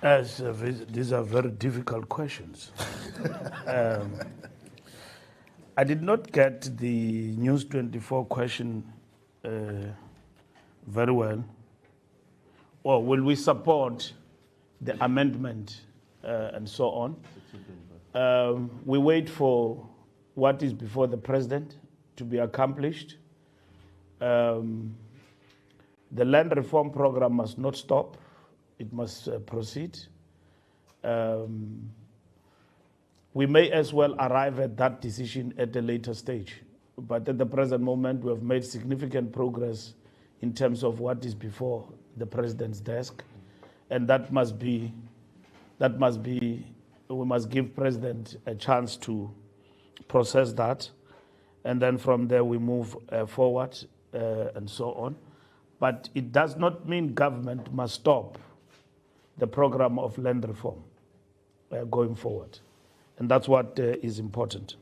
These are very difficult questions. I did not get the News 24 question very well. Or will we support the amendment and so on? We wait for what is before the president to be accomplished. The land reform program must not stop. It must proceed. We may as well arrive at that decision at a later stage. But at the present moment, we have made significant progress in terms of what is before the president's desk. And that must be, we must give president a chance to process that. And then from there, we move forward and so on. But it does not mean government must stop the program of land reform going forward. And that's what is important.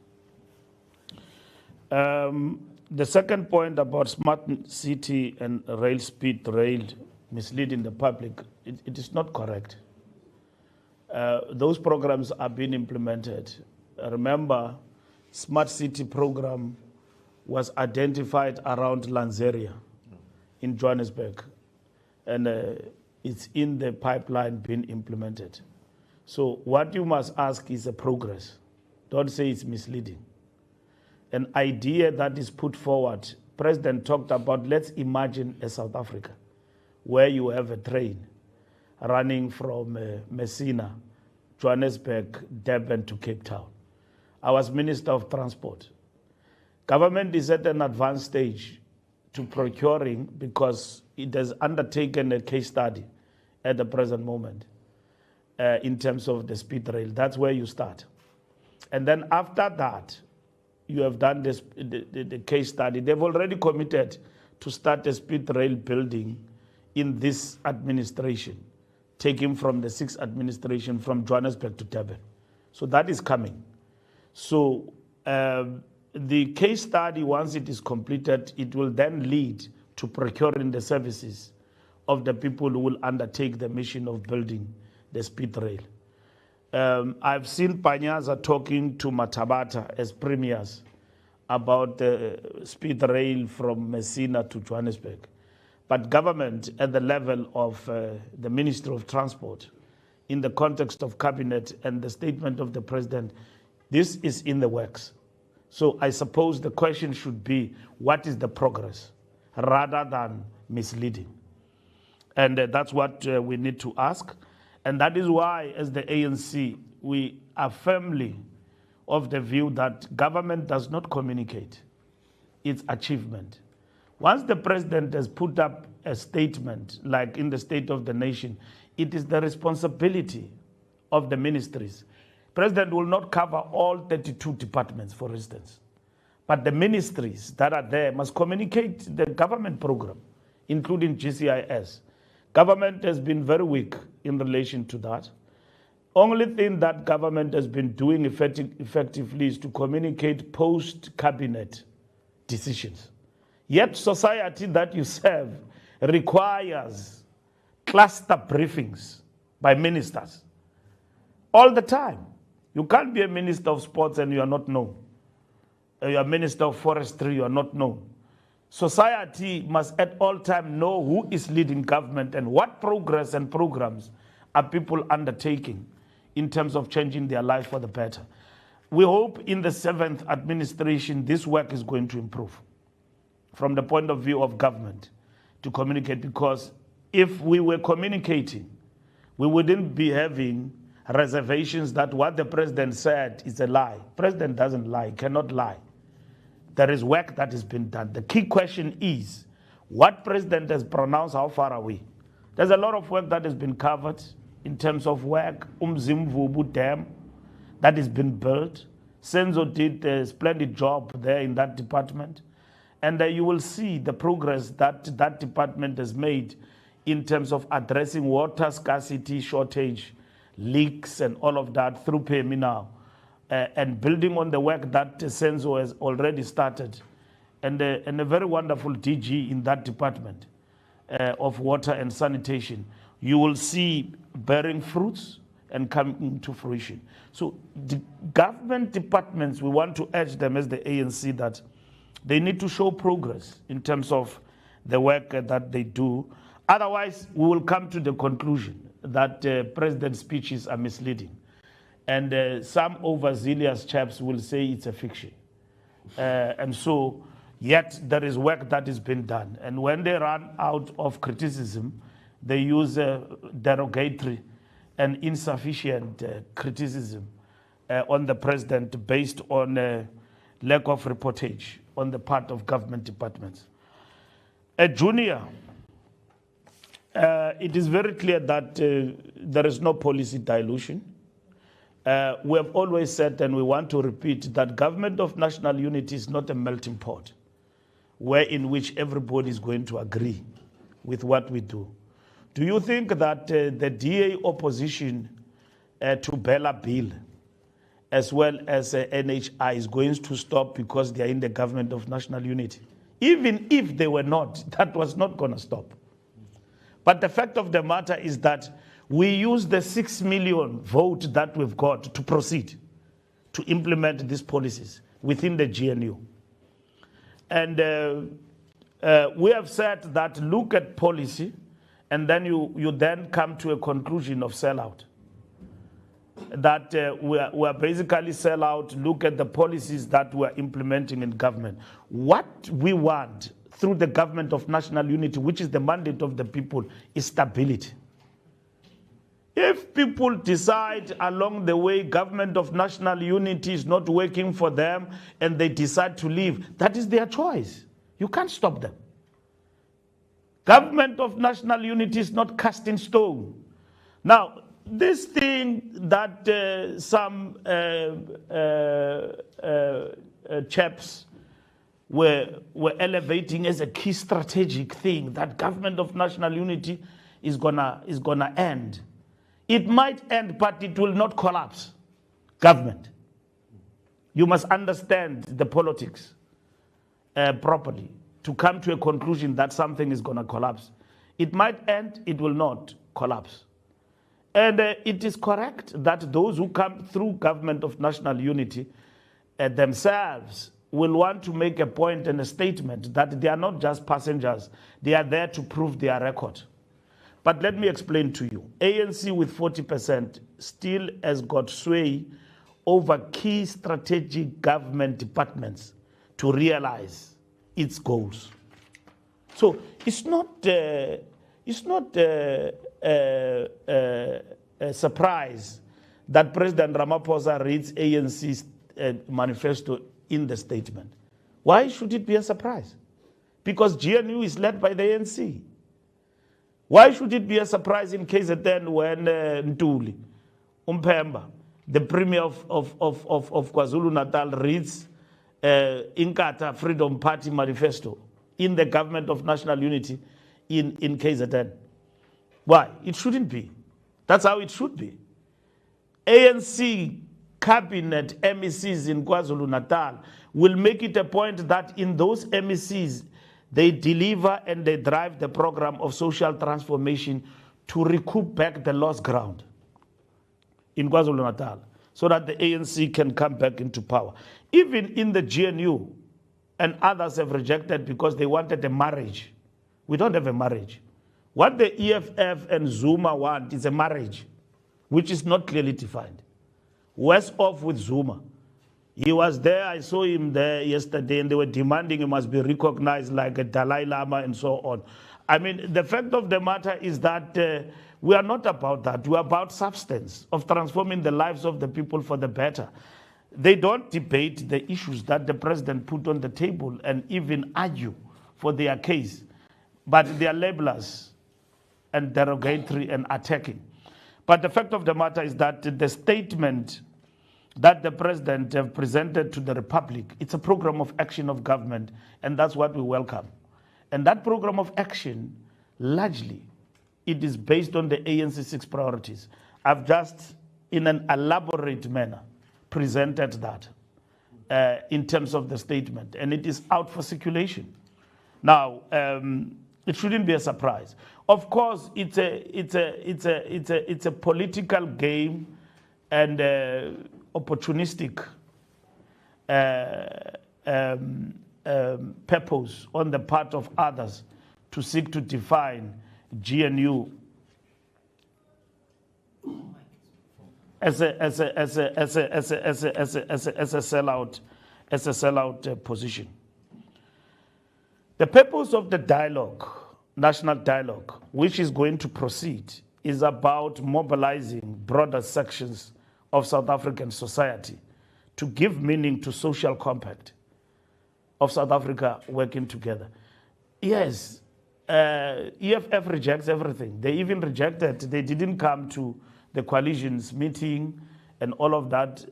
The second point about smart city and rail speed rail misleading the public, it is not correct. Those programs are being implemented. Remember, smart city program was identified around Lanzeria in Johannesburg, and it's in the pipeline being implemented. So what you must ask is a progress. Don't say it's misleading. An idea that is put forward, President talked about, let's imagine a South Africa where you have a train running from Messina, Johannesburg, Durban to Cape Town. I was Minister of Transport. Government is at an advanced stage to procuring because it has undertaken a case study at the present moment. In terms of the speed rail. That's where you start. And then after that, you have done the case study. They've already committed to start a speed rail building in this administration, taking from the 6th administration from Johannesburg to Durban. So that is coming. So the case study, once it is completed, it will then lead to procuring the services of the people who will undertake the mission of building the speed rail. I've seen Panyaza talking to Matabata as premiers about the speed rail from Messina to Johannesburg. But government at the level of the Ministry of Transport, in the context of cabinet and the statement of the president, this is in the works. So I suppose the question should be, what is the progress, rather than misleading? And that's what we need to ask. And that is why, as the ANC, we are firmly of the view that government does not communicate its achievement. Once the president has put up a statement, like in the State of the Nation, it is the responsibility of the ministries. President will not cover all 32 departments, for instance. But the ministries that are there must communicate the government program, including GCIS. Government has been very weak in relation to that. Only thing that government has been doing effectively is to communicate post-cabinet decisions. Yet society that you serve requires cluster briefings by ministers all the time. You can't be a minister of sports and you are not known. You are minister of forestry, you are not known. Society must at all times know who is leading government and what progress and programs are people undertaking in terms of changing their life for the better. We hope in the 7th administration this work is going to improve from the point of view of government to communicate, because if we were communicating, we wouldn't be having reservations that what the president said is a lie. President doesn't lie, cannot lie. There is work that has been done. The key question is, what president has pronounced, how far are we? There's a lot of work that has been covered in terms of work. Umzimvubu Dam, that has been built. Senzo did a splendid job there in that department. And you will see the progress that that department has made in terms of addressing water scarcity, shortage, leaks, and all of that through PMI now. And building on the work that Senzo has already started, and a very wonderful DG in that department of water and sanitation. You will see bearing fruits and coming to fruition. So the government departments, we want to urge them as the ANC that they need to show progress in terms of the work that they do. Otherwise, we will come to the conclusion that president's speeches are misleading. And some overzealous chaps will say it's a fiction. And so, yet there is work that is being done. And when they run out of criticism, they use derogatory and insufficient criticism on the president based on lack of reportage on the part of government departments. Junior, it is very clear that there is no policy dilution. We have always said, and we want to repeat, that government of national unity is not a melting pot, in which everybody is going to agree with what we do. Do you think that the DA opposition to Bella Bill, as well as NHI, is going to stop because they are in the government of national unity? Even if they were not, that was not going to stop. But the fact of the matter is that we use the 6 million vote that we've got to proceed to implement these policies within the GNU. And we have said that look at policy, and then you then come to a conclusion of sellout. That we are basically sell out, look at the policies that we're implementing in government. What we want through the government of national unity, which is the mandate of the people, is stability. If people decide along the way government of national unity is not working for them and they decide to leave, that is their choice. You can't stop them. Government of national unity is not cast in stone. Now, this thing that some chaps were elevating as a key strategic thing, that government of national unity is gonna end. It might end, but it will not collapse. Government. You must understand the politics properly to come to a conclusion that something is gonna collapse. It might end, it will not collapse. And it is correct that those who come through government of national unity themselves will want to make a point and a statement that they are not just passengers, they are there to prove their record. But let me explain to you. ANC with 40% still has got sway over key strategic government departments to realize its goals. So it's not a surprise that President Ramaphosa reads ANC's manifesto in the statement. Why should it be a surprise? Because GNU is led by the ANC. Why should it be a surprise in KZN when Ntuli, Umpemba, the Premier of KwaZulu-Natal, reads Inkatha Freedom Party manifesto in the government of national unity in KZN? Why? It shouldn't be. That's how it should be. ANC cabinet MECs in KwaZulu-Natal will make it a point that in those MECs, they deliver and they drive the program of social transformation to recoup back the lost ground in KwaZulu-Natal so that the ANC can come back into power. Even in the GNU, and others have rejected because they wanted a marriage. We don't have a marriage. What the EFF and Zuma want is a marriage, which is not clearly defined. Worse off with Zuma. He was there, I saw him there yesterday, and they were demanding he must be recognized like a Dalai Lama and so on. I mean, the fact of the matter is that we are not about that. We are about substance, of transforming the lives of the people for the better. They don't debate the issues that the president put on the table and even argue for their case, but they are labelers and derogatory and attacking. But the fact of the matter is that the statement that the president have presented to the Republic, it's a program of action of government, and that's what we welcome. And that program of action, largely, it is based on the ANC 6 priorities. I've just, in an elaborate manner, presented that in terms of the statement, and it is out for circulation. Now, it shouldn't be a surprise. Of course, it's a political game and opportunistic purpose on the part of others to seek to define GNU as a sellout position. The purpose of the dialogue, national dialogue, which is going to proceed, is about mobilizing broader sections of South African society to give meaning to social compact of South Africa working together. Yes, EFF rejects everything. They even rejected, they didn't come to the coalition's meeting and all of that.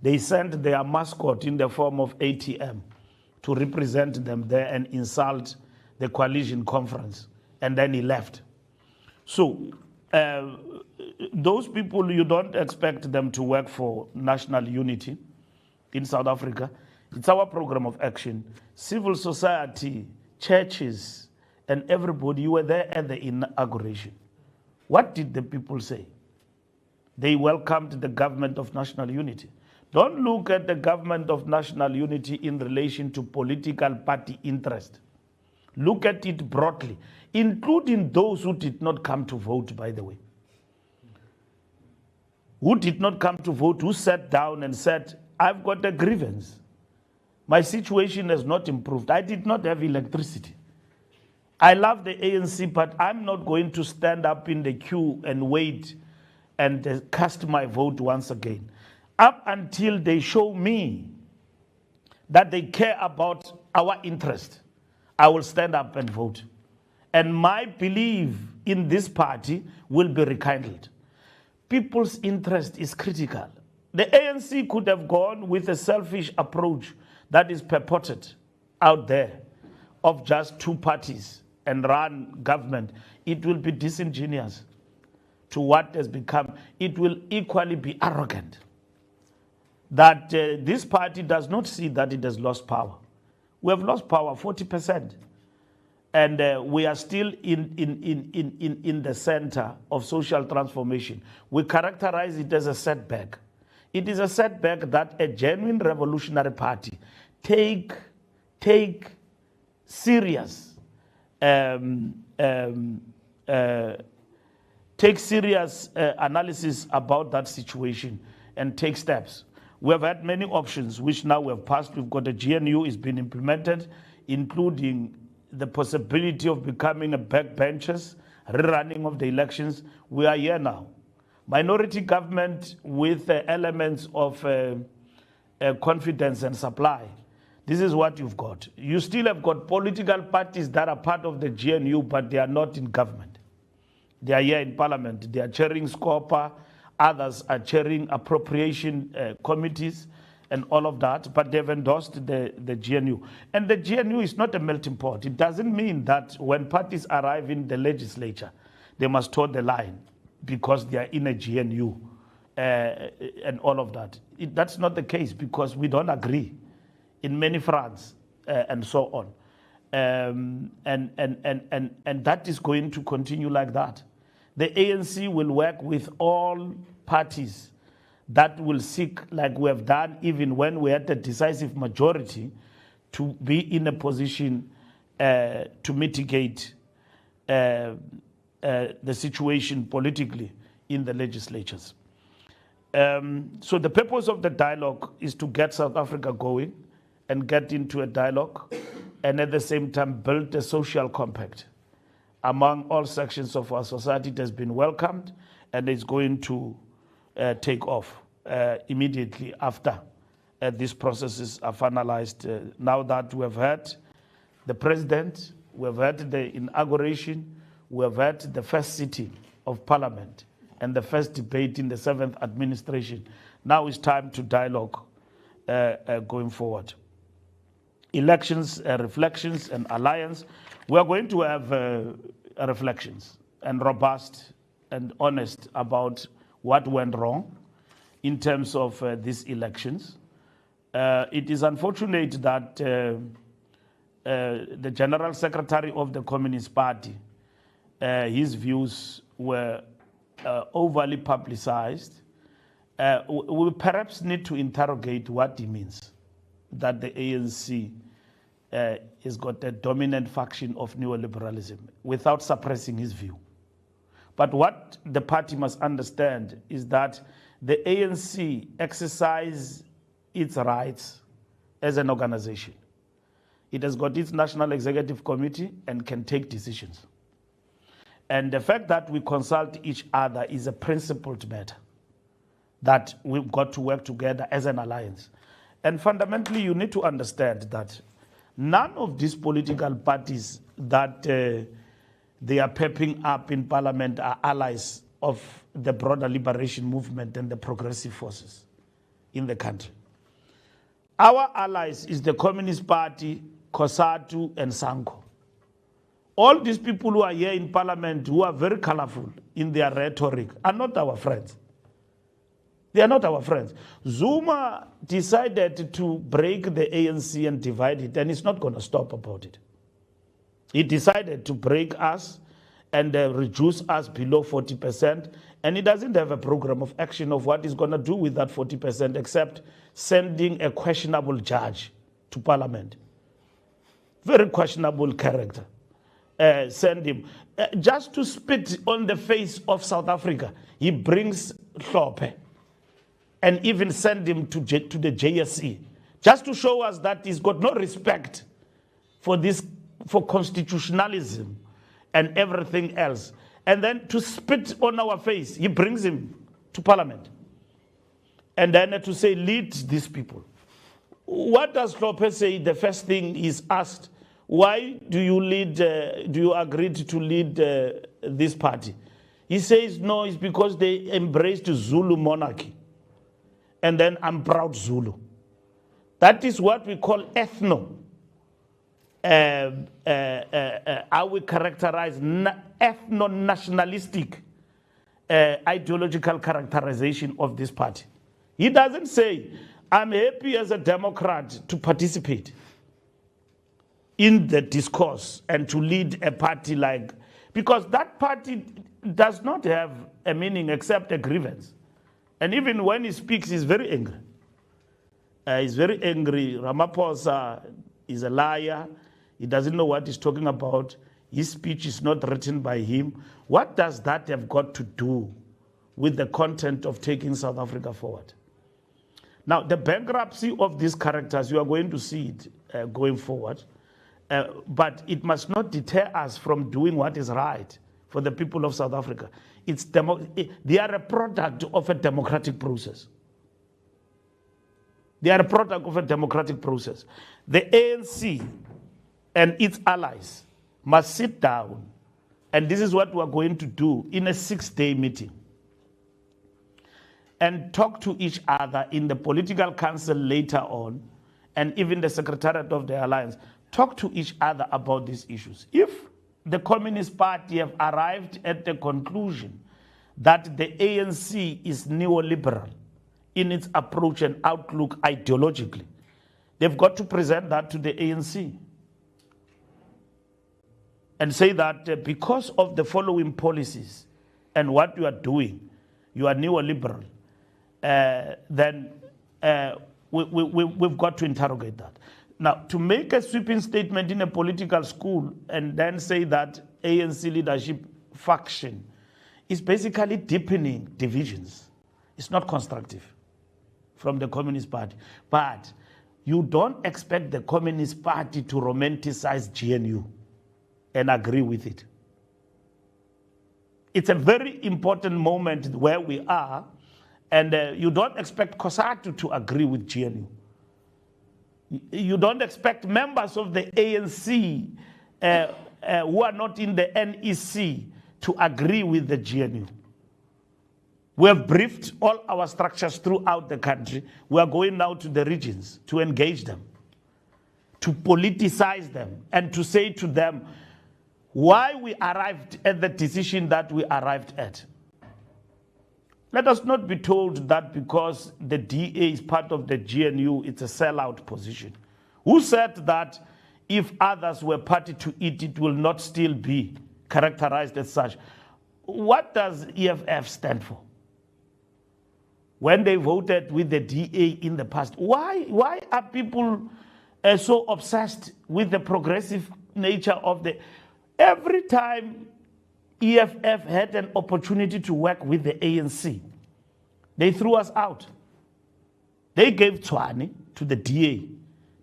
They sent their mascot in the form of ATM to represent them there and insult the coalition conference, and then he left. So those people, you don't expect them to work for national unity in South Africa. It's our program of action. Civil society, churches, and everybody, you were there at the inauguration. What did the people say? They welcomed the government of national unity. Don't look at the government of national unity in relation to political party interest. Look at it broadly, including those who did not come to vote, by the way. Who did not come to vote, who sat down and said, I've got a grievance. My situation has not improved. I did not have electricity. I love the ANC, but I'm not going to stand up in the queue and wait and cast my vote once again. Up until they show me that they care about our interest, I will stand up and vote. And my belief in this party will be rekindled. People's interest is critical. The ANC could have gone with a selfish approach that is purported out there of just two parties and run government. It will be disingenuous to what has become. It will equally be arrogant that this party does not see that it has lost power. We have lost power 40%. And we are still in the center of social transformation. We characterize it as a setback. It is a setback that a genuine revolutionary party take serious analysis about that situation and take steps. We have had many options which now we have passed. We've got a GNU is being implemented, including the possibility of becoming a backbenchers, rerunning of the elections. We are here now. Minority government with elements of confidence and supply. This is what you've got. You still have got political parties that are part of the GNU, but they are not in government. They are here in parliament. They are chairing SCOPA. Others are chairing appropriation committees and all of that, but they've endorsed the GNU. And the GNU is not a melting pot. It doesn't mean that when parties arrive in the legislature, they must toe the line because they are in a GNU and all of that. That's not the case because we don't agree in many fronts and so on. And that is going to continue like that. The ANC will work with all parties that will seek, like we have done even when we had the decisive majority, to be in a position to mitigate the situation politically in the legislatures. So the purpose of the dialogue is to get South Africa going and get into a dialogue and at the same time build a social compact among all sections of our society. It has been welcomed and it's going to take off immediately after these processes are finalized. Now that we have had the president, we have had the inauguration, we have had the first sitting of parliament and the first debate in the 7th administration. Now it's time to dialogue going forward. Elections, reflections, and alliance. We are going to have reflections and robust and honest about what went wrong in terms of these elections. It is unfortunate that the General Secretary of the Communist Party, his views were overly publicized. We perhaps need to interrogate what he means, that the ANC has got a dominant faction of neoliberalism without suppressing his view. But what the party must understand is that the ANC exercises its rights as an organization. It has got its National Executive Committee and can take decisions. And the fact that we consult each other is a principled matter, that we've got to work together as an alliance. And fundamentally, you need to understand that none of these political parties that they are pepping up in parliament are allies of the broader liberation movement and the progressive forces in the country. Our allies is the Communist Party, COSATU, and SANCO. All these people who are here in parliament who are very colorful in their rhetoric are not our friends. They are not our friends. Zuma decided to break the ANC and divide it, and he's not going to stop about it. He decided to break us and reduce us below 40%, and he doesn't have a program of action of what he's going to do with that 40% except sending a questionable judge to parliament. Very questionable character. Send him. Just to spit on the face of South Africa, he brings Hlophe and even send him to the JSE, just to show us that he's got no respect for constitutionalism and everything else. And then to spit on our face, he brings him to parliament. And then to say, lead these people. What does Hlophe say? The first thing is asked, why do you agree to lead this party? He says, no, it's because they embraced Zulu monarchy. And then I'm proud Zulu. That is what we call ethno. How we characterize ethno-nationalistic ideological characterization of this party. He doesn't say, I'm happy as a Democrat to participate in the discourse and to lead a party like, because that party does not have a meaning except a grievance. And even when he speaks, he's very angry. He's very angry. Ramaphosa is a liar. He doesn't know what he's talking about. His speech is not written by him. What does that have got to do with the content of taking South Africa forward? Now, the bankruptcy of these characters, you are going to see it going forward. But it must not deter us from doing what is right for the people of South Africa. They are a product of a democratic process. They are a product of a democratic process. The ANC and its allies must sit down, and this is what we are going to do in a 6-day meeting, and talk to each other in the political council later on, and even the secretariat of the alliance, talk to each other about these issues. If the Communist Party have arrived at the conclusion that the ANC is neoliberal in its approach and outlook ideologically, they've got to present that to the ANC and say that because of the following policies and what you are doing, you are neoliberal, then we've got to interrogate that. Now, to make a sweeping statement in a political school and then say that ANC leadership faction is basically deepening divisions. It's not constructive from the Communist Party. But you don't expect the Communist Party to romanticize GNU and agree with it. It's a very important moment where we are, and you don't expect COSATU to agree with GNU. You don't expect members of the ANC who are not in the NEC to agree with the GNU. We have briefed all our structures throughout the country. We are going now to the regions to engage them, to politicize them, and to say to them why we arrived at the decision that we arrived at. Let us not be told that because the DA is part of the GNU, it's a sellout position. Who said that if others were party to it, it will not still be characterized as such. What does EFF stand for? When they voted with the DA in the past, why are people so obsessed with the progressive nature of the... Every time EFF had an opportunity to work with the ANC, they threw us out. They gave Tshwane to the DA.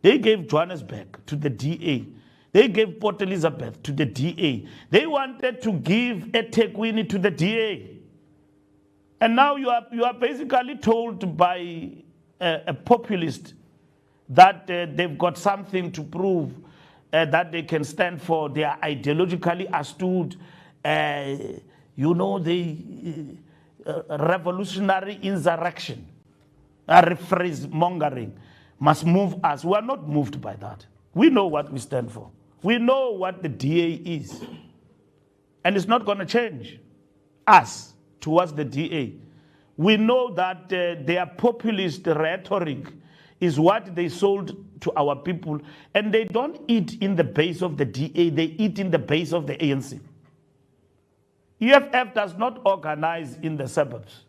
They gave Johannesburg to the DA. They gave Port Elizabeth to the DA. They wanted to give eThekwini to the DA. And now you are basically told by a populist that they've got something to prove, that they can stand for. They are ideologically astute. The revolutionary insurrection, rephrase mongering, must move us. We are not moved by that. We know what we stand for. We know what the DA is. And it's not going to change us towards the DA. We know that their populist rhetoric is what they sold to our people, and they don't eat in the base of the DA, they eat in the base of the ANC. EFF does not organize in the suburbs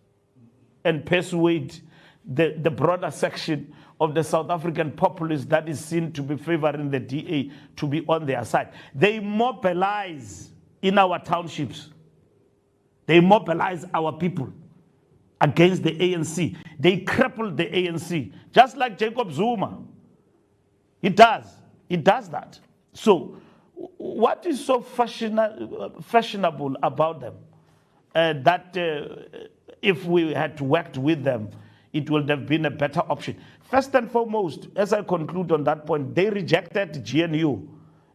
and persuade the broader section of the South African populace that is seen to be favoring the DA to be on their side. They mobilize in our townships. They mobilize our people against the ANC. They cripple the ANC, just like Jacob Zuma. It does that. So what is so fashionable about them that if we had worked with them, it would have been a better option? First and foremost, as I conclude on that point, they rejected GNU,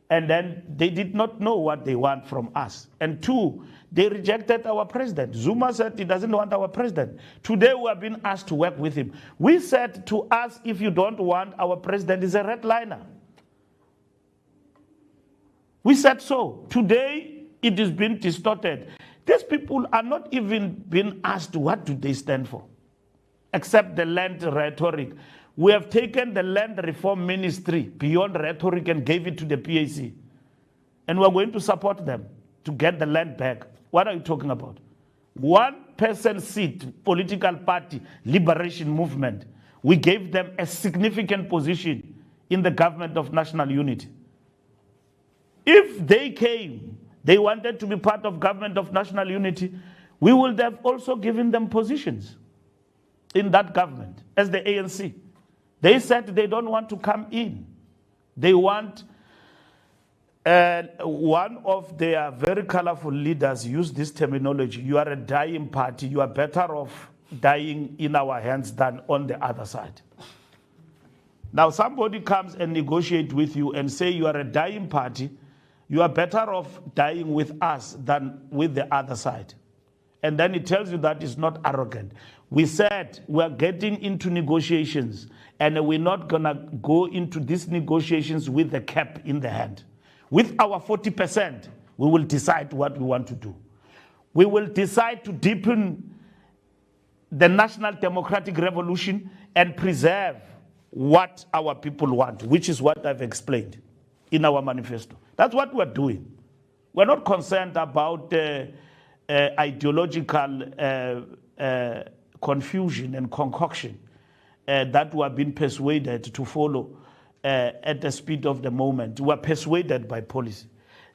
and then they did not know what they want from us. And two, they rejected our president. Zuma said he doesn't want our president. Today we have been asked to work with him. We said to us, if you don't want our president, he's a redliner. We said so. Today it has been distorted. These people are not even being asked what do they stand for, except the land rhetoric. We have taken the land reform ministry beyond rhetoric and gave it to the PAC. And we're going to support them to get the land back. What are you talking about? 1% seat, political party, liberation movement. We gave them a significant position in the government of national unity. If they came, they wanted to be part of government of national unity, we would have also given them positions in that government as the ANC. They said they don't want to come in. They want, one of their very colorful leaders used this terminology: you are a dying party, you are better off dying in our hands than on the other side. Now somebody comes and negotiates with you and say you are a dying party, you are better off dying with us than with the other side. And then it tells you that it's not arrogant. We said we're getting into negotiations, and we're not going to go into these negotiations with the cap in the hand. With our 40%, we will decide what we want to do. We will decide to deepen the national democratic revolution and preserve what our people want, which is what I've explained in our manifesto. That's what we're doing. We're not concerned about ideological confusion and concoction that we have been persuaded to follow at the speed of the moment. We are persuaded by policy.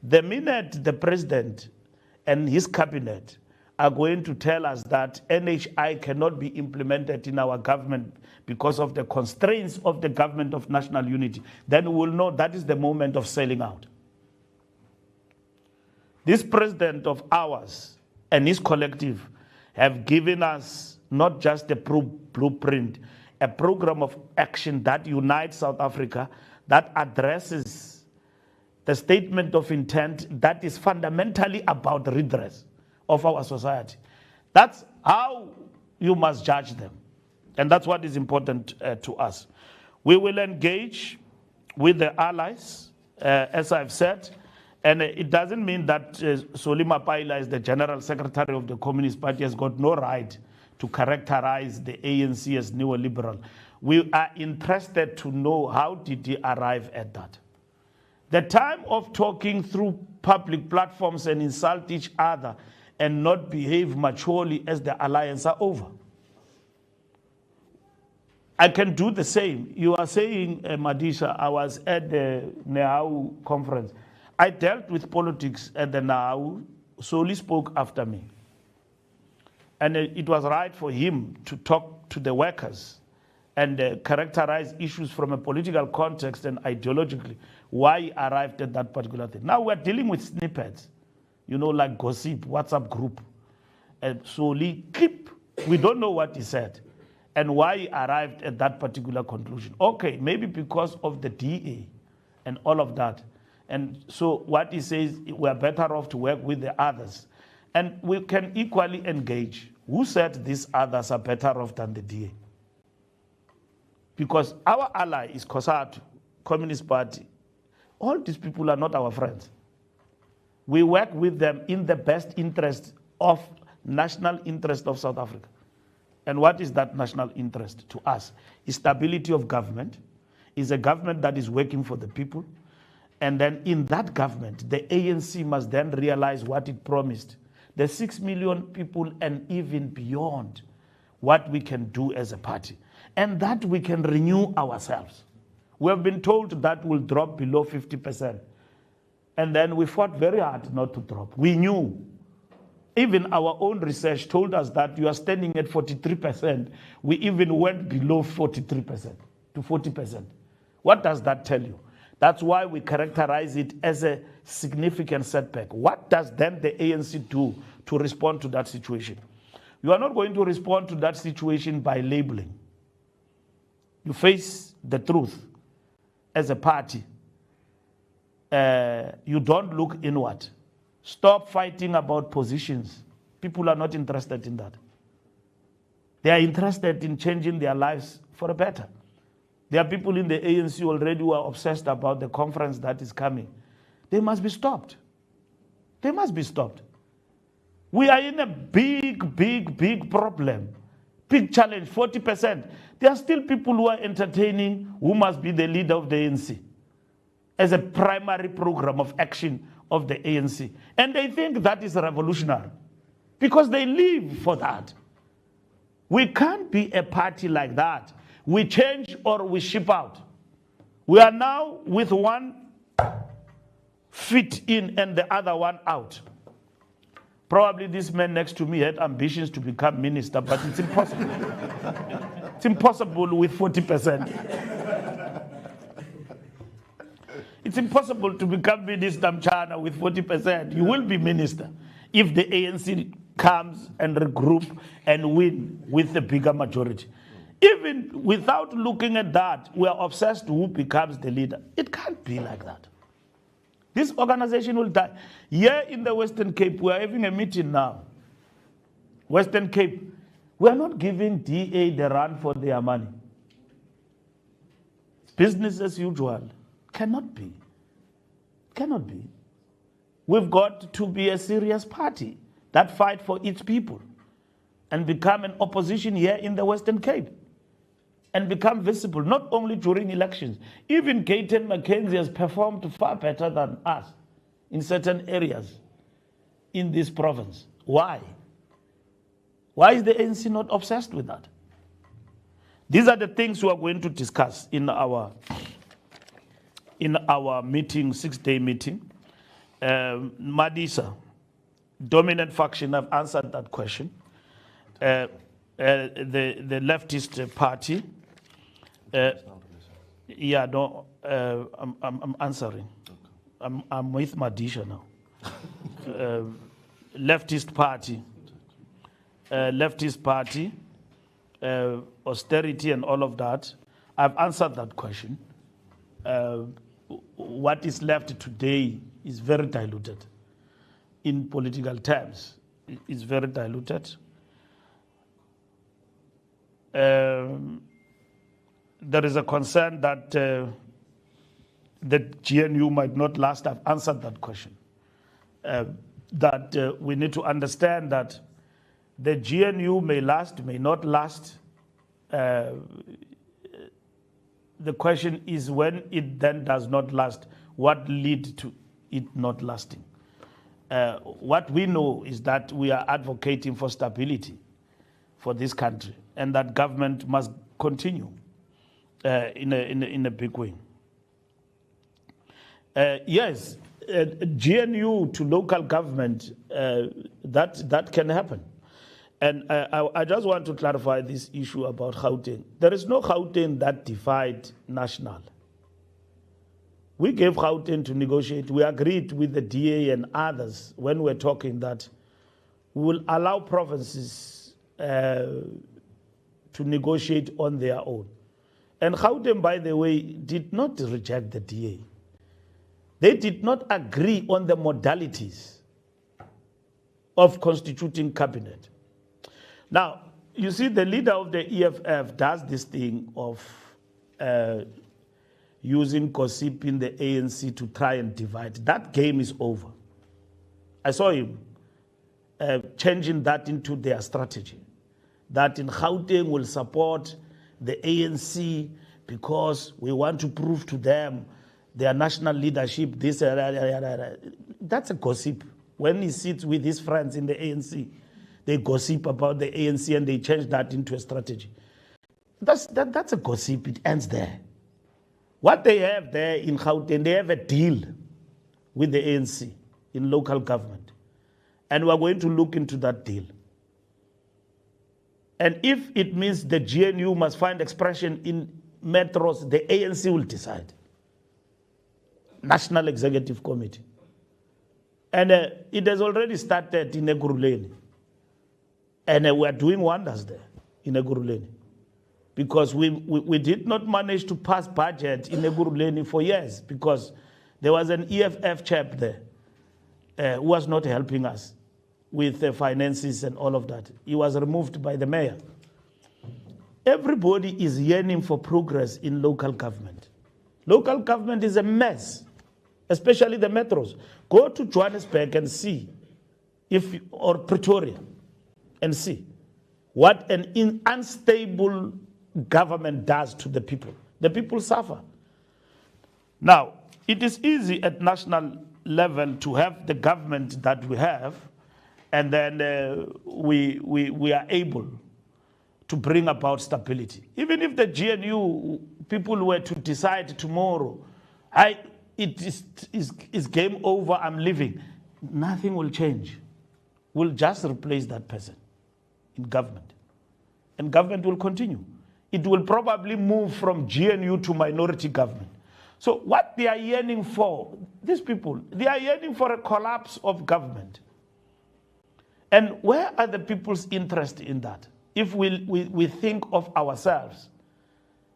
The minute the president and his cabinet are going to tell us that NHI cannot be implemented in our government because of the constraints of the government of national unity, then we will know that is the moment of selling out. This president of ours and his collective have given us not just a blueprint, a program of action that unites South Africa, that addresses the statement of intent that is fundamentally about the redress of our society. That's how you must judge them. And that's what is important to us. We will engage with the allies, as I've said, and it doesn't mean that Solima Paila is the General Secretary of the Communist Party has got no right to characterize the ANC as neoliberal. We are interested to know how did he arrive at that. The time of talking through public platforms and insult each other and not behave maturely as the alliance are over. I can do the same. You are saying, Madisha, I was at the NEAU conference. I dealt with politics at the NEAU. Soli spoke after me. And it was right for him to talk to the workers and characterize issues from a political context and ideologically, why he arrived at that particular thing. Now we're dealing with snippets, like gossip, WhatsApp group. And Soli clip, we don't know what he said and why he arrived at that particular conclusion. Okay, maybe because of the DA and all of that. And so what he says, we're better off to work with the others. And we can equally engage. Who said these others are better off than the DA? Because our ally is COSATU, Communist Party. All these people are not our friends. We work with them in the best interest of national interest of South Africa. And what is that national interest to us? Is stability of government, is a government that is working for the people. And then in that government, the ANC must then realize what it promised. The 6 million people and even beyond what we can do as a party. And that we can renew ourselves. We have been told that will drop below 50%. And then we fought very hard not to drop. We knew. Even our own research told us that you are standing at 43%. We even went below 43% to 40%. What does that tell you? That's why we characterize it as a significant setback. What does then the ANC do to respond to that situation? You are not going to respond to that situation by labeling. You face the truth as a party. You don't look inward. Stop fighting about positions. People are not interested in that. They are interested in changing their lives for a better. There are people in the ANC already who are obsessed about the conference that is coming. They must be stopped. They must be stopped. We are in a big problem. Big challenge, 40%. There are still people who are entertaining who must be the leader of the ANC as a primary program of action of the ANC. And they think that is revolutionary because they live for that. We can't be a party like that. We change or we ship out. We are now with one feet in and the other one out. Probably this man next to me had ambitions to become minister, but it's impossible. It's impossible with 40%. It's impossible to become minister Mchana with 40%. You will be minister if the ANC comes and regroup and win with the bigger majority. Even without looking at that, we are obsessed who becomes the leader. It can't be like that. This organization will die. Here in the Western Cape, we are having a meeting now. Western Cape, we are not giving DA the run for their money. It's business as usual. Cannot be. Cannot be. We've got to be a serious party that fight for its people and become an opposition here in the Western Cape and become visible, not only during elections. Even Gayton McKenzie has performed far better than us in certain areas in this province. Why? Why is the ANC not obsessed with that? These are the things we are going to discuss in our meeting, 6-day meeting. Madisa, dominant faction, I've answered that question. The leftist party, yeah, no, I'm answering. I'm with Madisha now. Leftist party, austerity and all of that. I've answered that question. What is left today is very diluted. In political terms, it's very diluted. There is a concern that the GNU might not last. I've answered that question. That we need to understand that the GNU may last, may not last. The question is when it then does not last, what led to it not lasting. What we know is that we are advocating for stability for this country, and that government must continue in a big way. Yes, GNU to local government, that can happen. And I just want to clarify this issue about Gauteng. There is no Gauteng that defied national. We gave Gauteng to negotiate. We agreed with the DA and others when we're talking that we will allow provinces to negotiate on their own. And Gauteng, by the way, did not reject the DA. They did not agree on the modalities of constituting cabinet. Now, you see, the leader of the EFF does this thing of using gossip in the ANC to try and divide. That game is over. I saw him changing that into their strategy. That in Gauteng will support the ANC because we want to prove to them their national leadership, this, that's a gossip. When he sits with his friends in the ANC, they gossip about the ANC and they change that into a strategy. That's a gossip, it ends there. What they have there in Gauteng, they have a deal with the ANC in local government. And we're going to look into that deal. And if it means the GNU must find expression in metros, the ANC will decide. National Executive Committee. And it has already started in Ekurhuleni. And we're doing wonders there in Ekurhuleni. Because we did not manage to pass budget in Ekurhuleni for years because there was an EFF chap there who was not helping us with the finances and all of that. He was removed by the mayor. Everybody is yearning for progress in local government. Local government is a mess, especially the metros. Go to Johannesburg and see, or Pretoria, and see what an unstable government does to the people. The people suffer. Now, it is easy at national level to have the government that we have, and then we are able to bring about stability. Even if the GNU people were to decide tomorrow, it is game over, I'm leaving, nothing will change. We'll just replace that person in government. And government will continue. It will probably move from GNU to minority government. So what they are yearning for, these people, they are yearning for a collapse of government. And where are the people's interest in that? If we think of ourselves,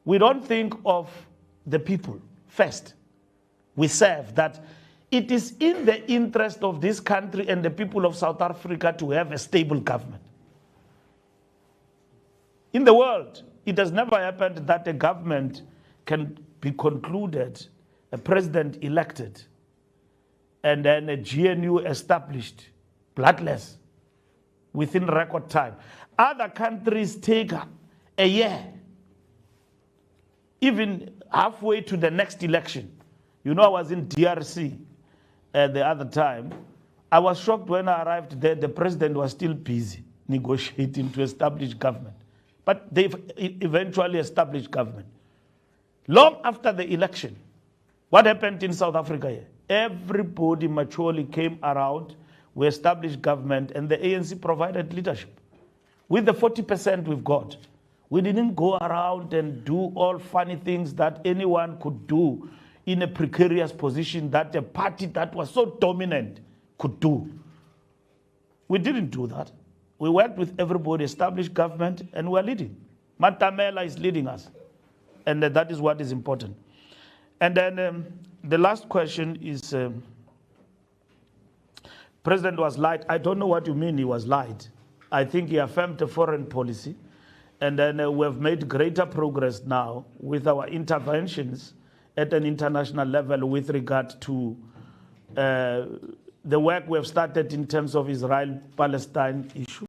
we don't think of the people first. We serve that it is in the interest of this country and the people of South Africa to have a stable government. In the world, it has never happened that a government can be concluded, a president elected, and then a GNU established, bloodless, within record time. Other countries take a year, even halfway to the next election. You know, I was in DRC the other time. I was shocked when I arrived there, the president was still busy negotiating to establish government. But they've eventually established government. Long after the election, what happened in South Africa here? Everybody maturely came around, we established government, and the ANC provided leadership. With the 40% we've got, we didn't go around and do all funny things that anyone could do in a precarious position that a party that was so dominant could do. We didn't do that. We worked with everybody, established government, and we're leading. Matamela is leading us. And that is what is important. And then the last question is, President was lied. I don't know what you mean he was lied. I think he affirmed a foreign policy. And then we have made greater progress now with our interventions at an international level with regard to the work we have started in terms of Israel-Palestine issue.